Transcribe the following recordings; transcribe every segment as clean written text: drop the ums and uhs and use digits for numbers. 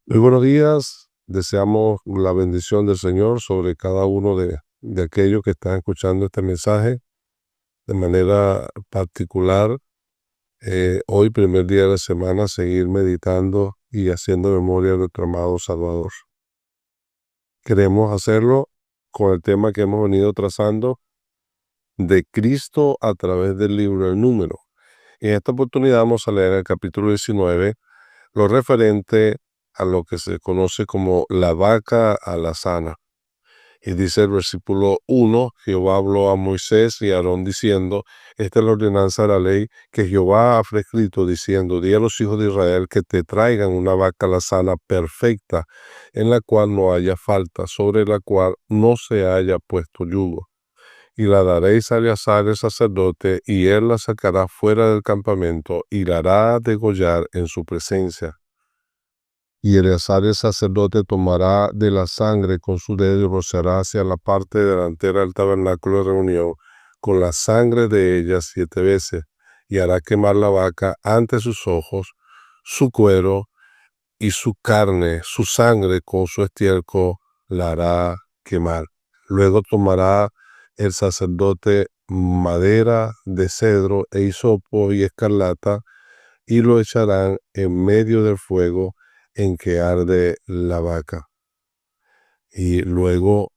Muy buenos días. Deseamos la bendición del Señor sobre cada uno de aquellos que están escuchando este mensaje de manera particular. Hoy, primer día de la semana, seguir meditando y haciendo memoria de nuestro amado Salvador. Queremos hacerlo con el tema que hemos venido trazando de Cristo a través del libro del Número. En esta oportunidad vamos a leer el capítulo 19, lo referente a lo que se conoce como la vaca alazana. Y dice el versículo 1, Jehová habló a Moisés y a Aarón diciendo, esta es la ordenanza de la ley que Jehová ha prescrito diciendo, di a los hijos de Israel que te traigan una vaca alazana perfecta, en la cual no haya falta, sobre la cual no se haya puesto yugo. Y la daréis a Eleazar el sacerdote, y él la sacará fuera del campamento, y la hará degollar en su presencia. Y Eleazar el sacerdote tomará de la sangre con su dedo y rociará hacia la parte delantera del tabernáculo de reunión con la sangre de ella 7 veces, y hará quemar la vaca ante sus ojos, su cuero y su carne, su sangre con su estiércol la hará quemar. Luego tomará el sacerdote madera de cedro e hisopo y escarlata, y lo echarán en medio del fuego en que arde la vaca. Y luego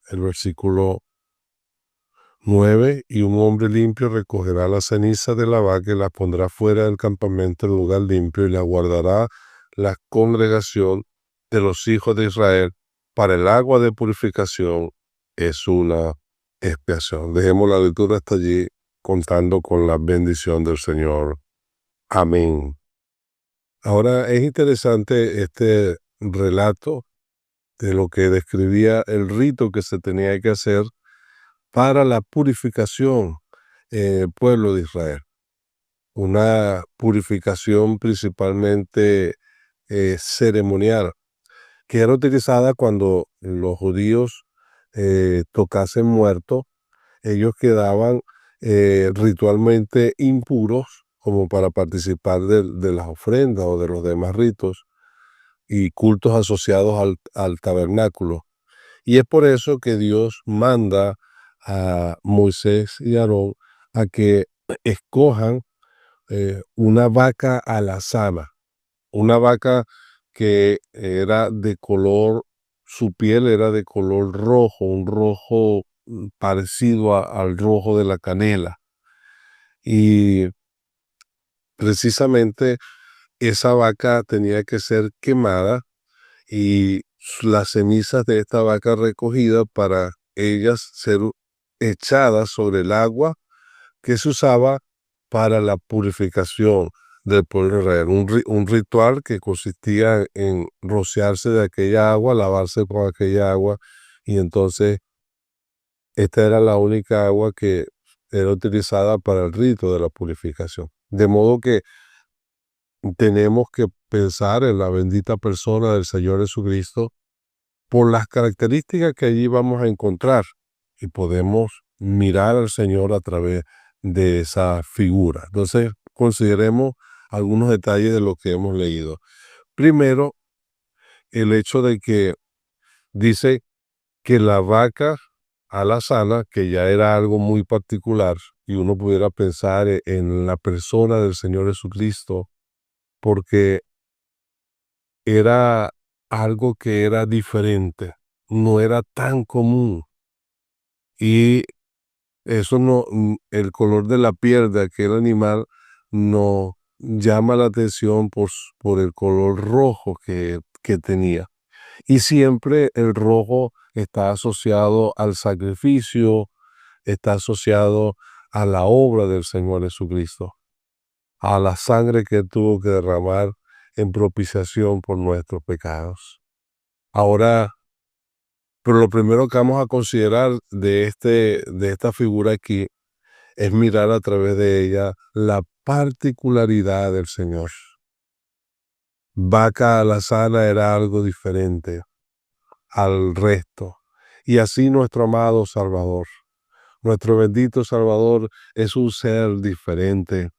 el versículo 9, y un hombre limpio recogerá la ceniza de la vaca y la pondrá fuera del campamento en lugar limpio, y la guardará la congregación de los hijos de Israel. Para el agua de purificación es una expiación. Dejemos la lectura hasta allí, contando con la bendición del Señor. Amén. Ahora es interesante este relato de lo que describía el rito que se tenía que hacer para la purificación en el pueblo de Israel. Una purificación principalmente ceremonial, que era utilizada cuando los judíos tocasen muertos. Ellos quedaban ritualmente impuros como para participar de las ofrendas o de los demás ritos y cultos asociados al tabernáculo. Y es por eso que Dios manda a Moisés y a Aarón a que escojan una vaca alazana, una vaca que era de color, su piel era de color rojo, un rojo parecido al rojo de la canela. Y precisamente esa vaca tenía que ser quemada y las cenizas de esta vaca recogidas para ellas ser echadas sobre el agua que se usaba para la purificación del pueblo de Israel. Un ritual que consistía en rociarse de aquella agua, lavarse con aquella agua, y entonces esta era la única agua que era utilizada para el rito de la purificación. De modo que tenemos que pensar en la bendita persona del Señor Jesucristo por las características que allí vamos a encontrar, y podemos mirar al Señor a través de esa figura. Entonces, consideremos algunos detalles de lo que hemos leído. Primero, el hecho de que dice que la vaca alazana, que ya era algo muy particular, y uno pudiera pensar en la persona del Señor Jesucristo, porque era algo que era diferente, no era tan común. Y eso no, el color de la piel de aquel animal no llama la atención por el color rojo que tenía. Y siempre el rojo está asociado al sacrificio, está asociado a la obra del Señor Jesucristo, a la sangre que Él tuvo que derramar en propiciación por nuestros pecados. Ahora, pero lo primero que vamos a considerar de esta figura aquí es mirar a través de ella la particularidad del Señor. Vaca alazana era algo diferente al resto. Y así nuestro amado Salvador, nuestro bendito Salvador, es un ser diferente.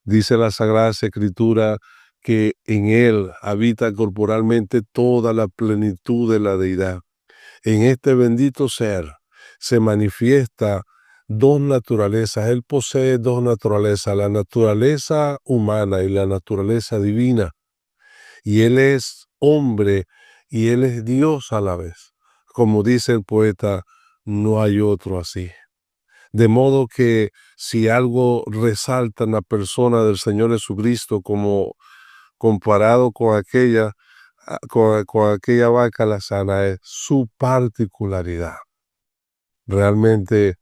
Dice la Sagrada Escritura que en Él habita corporalmente toda la plenitud de la deidad. En este bendito ser se manifiesta dos naturalezas. Él posee dos naturalezas, la naturaleza humana y la naturaleza divina. Y Él es hombre y Él es Dios a la vez. Como dice el poeta, no hay otro así. De modo que si algo resalta en la persona del Señor Jesucristo como comparado con con aquella vaca alazana, es su particularidad. Realmente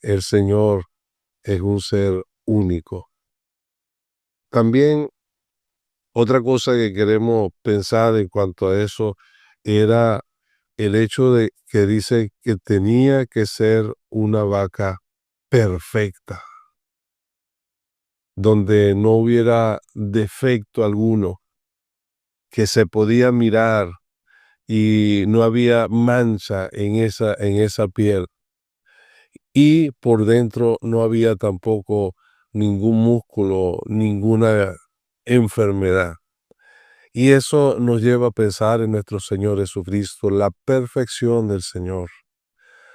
el Señor es un ser único. También otra cosa que queremos pensar en cuanto a eso era el hecho de que dice que tenía que ser una vaca perfecta, donde no hubiera defecto alguno, que se podía mirar y no había mancha en esa piel. Y por dentro no había tampoco ningún músculo, ninguna enfermedad. Y eso nos lleva a pensar en nuestro Señor Jesucristo, la perfección del Señor.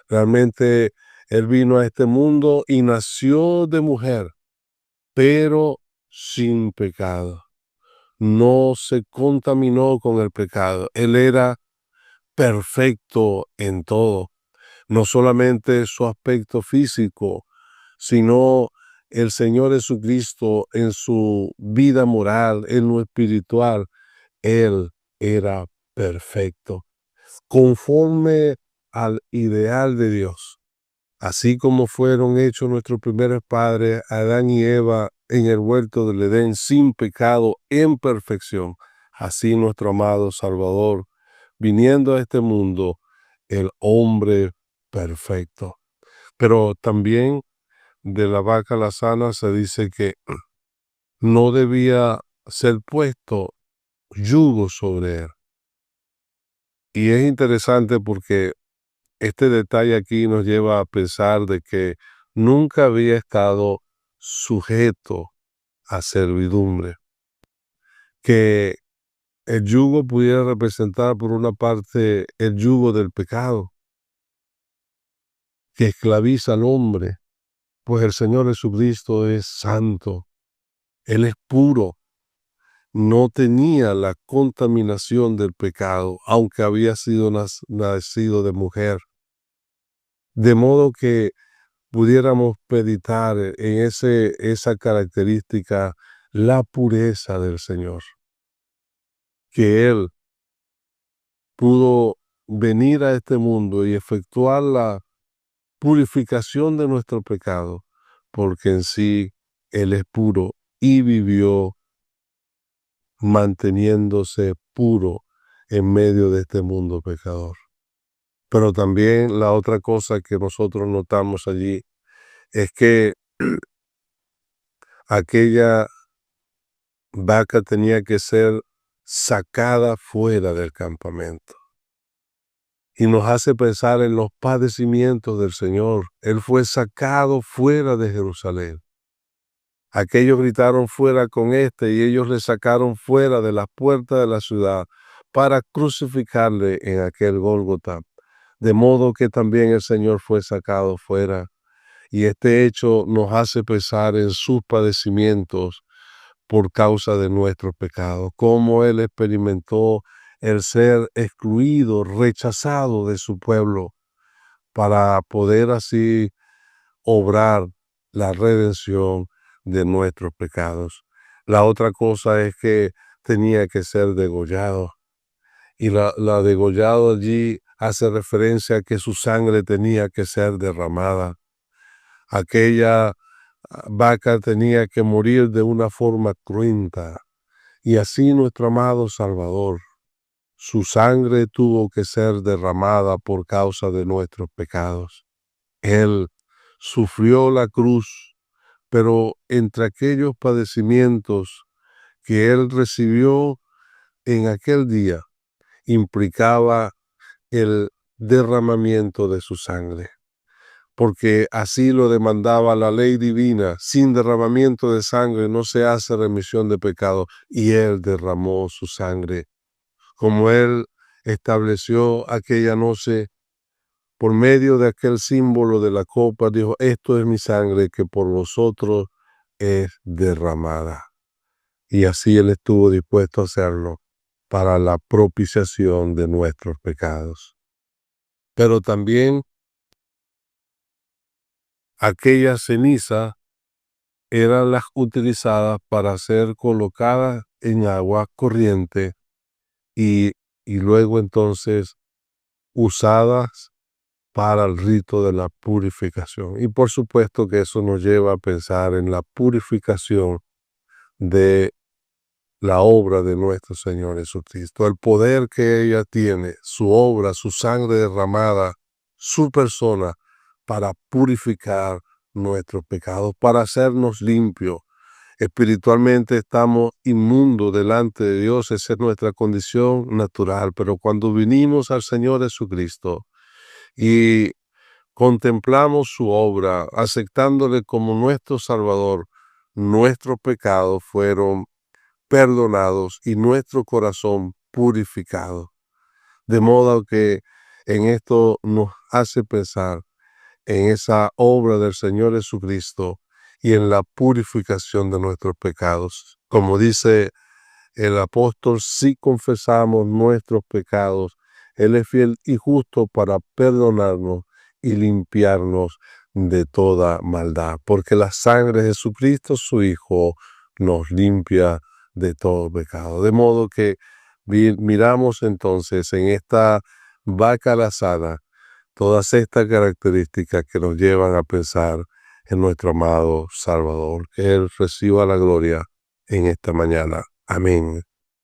Realmente Él vino a este mundo y nació de mujer, pero sin pecado. No se contaminó con el pecado. Él era perfecto en todo. No solamente su aspecto físico, sino el Señor Jesucristo en su vida moral, en lo espiritual. Él era perfecto, conforme al ideal de Dios. Así como fueron hechos nuestros primeros padres, Adán y Eva, en el huerto del Edén, sin pecado, en perfección, así nuestro amado Salvador, viniendo a este mundo, el hombre perfecto. Pero también de la vaca alazana se dice que no debía ser puesto yugo sobre él. Y es interesante porque este detalle aquí nos lleva a pensar de que nunca había estado sujeto a servidumbre, que el yugo pudiera representar por una parte el yugo del pecado, que esclaviza al hombre, pues el Señor Jesucristo es santo, Él es puro, no tenía la contaminación del pecado, aunque había sido nacido de mujer. De modo que pudiéramos meditar en esa característica, la pureza del Señor, que Él pudo venir a este mundo y efectuar la purificación de nuestro pecado, porque en sí Él es puro y vivió manteniéndose puro en medio de este mundo pecador. Pero también la otra cosa que nosotros notamos allí es que aquella vaca tenía que ser sacada fuera del campamento. Y nos hace pensar en los padecimientos del Señor. Él fue sacado fuera de Jerusalén. Aquellos gritaron fuera con y ellos le sacaron fuera de las puertas de la ciudad para crucificarle en aquel Gólgota. De modo que también el Señor fue sacado fuera. Y este hecho nos hace pensar en sus padecimientos por causa de nuestros pecados, cómo Él experimentó el ser excluido, rechazado de su pueblo, para poder así obrar la redención de nuestros pecados. La otra cosa es que tenía que ser degollado, y la degollado allí hace referencia a que su sangre tenía que ser derramada. Aquella vaca tenía que morir de una forma cruenta, y así nuestro amado Salvador, su sangre tuvo que ser derramada por causa de nuestros pecados. Él sufrió la cruz, pero entre aquellos padecimientos que Él recibió en aquel día, implicaba el derramamiento de su sangre. porque así lo demandaba la ley divina. Sin derramamiento de sangre no se hace remisión de pecado, y Él derramó su sangre. Como Él estableció aquella noche, por medio de aquel símbolo de la copa, dijo: esto es mi sangre que por vosotros es derramada. Y así Él estuvo dispuesto a hacerlo para la propiciación de nuestros pecados. Pero también aquellas cenizas eran las utilizadas para ser colocadas en agua corriente y luego entonces usadas para el rito de la purificación. Y por supuesto que eso nos lleva a pensar en la purificación de la obra de nuestro Señor Jesucristo, el poder que ella tiene, su obra, su sangre derramada, su persona, para purificar nuestros pecados, para hacernos limpios. Espiritualmente estamos inmundos delante de Dios, esa es nuestra condición natural, pero cuando vinimos al Señor Jesucristo y contemplamos su obra, aceptándole como nuestro Salvador, nuestros pecados fueron perdonados y nuestro corazón purificado. De modo que en esto nos hace pensar en esa obra del Señor Jesucristo y en la purificación de nuestros pecados. Como dice el apóstol, si confesamos nuestros pecados, Él es fiel y justo para perdonarnos y limpiarnos de toda maldad, porque la sangre de Jesucristo, su Hijo, nos limpia de todo pecado. De modo que miramos entonces en esta vaca lazada todas estas características que nos llevan a pensar en nuestro amado Salvador. Que Él reciba la gloria en esta mañana. Amén.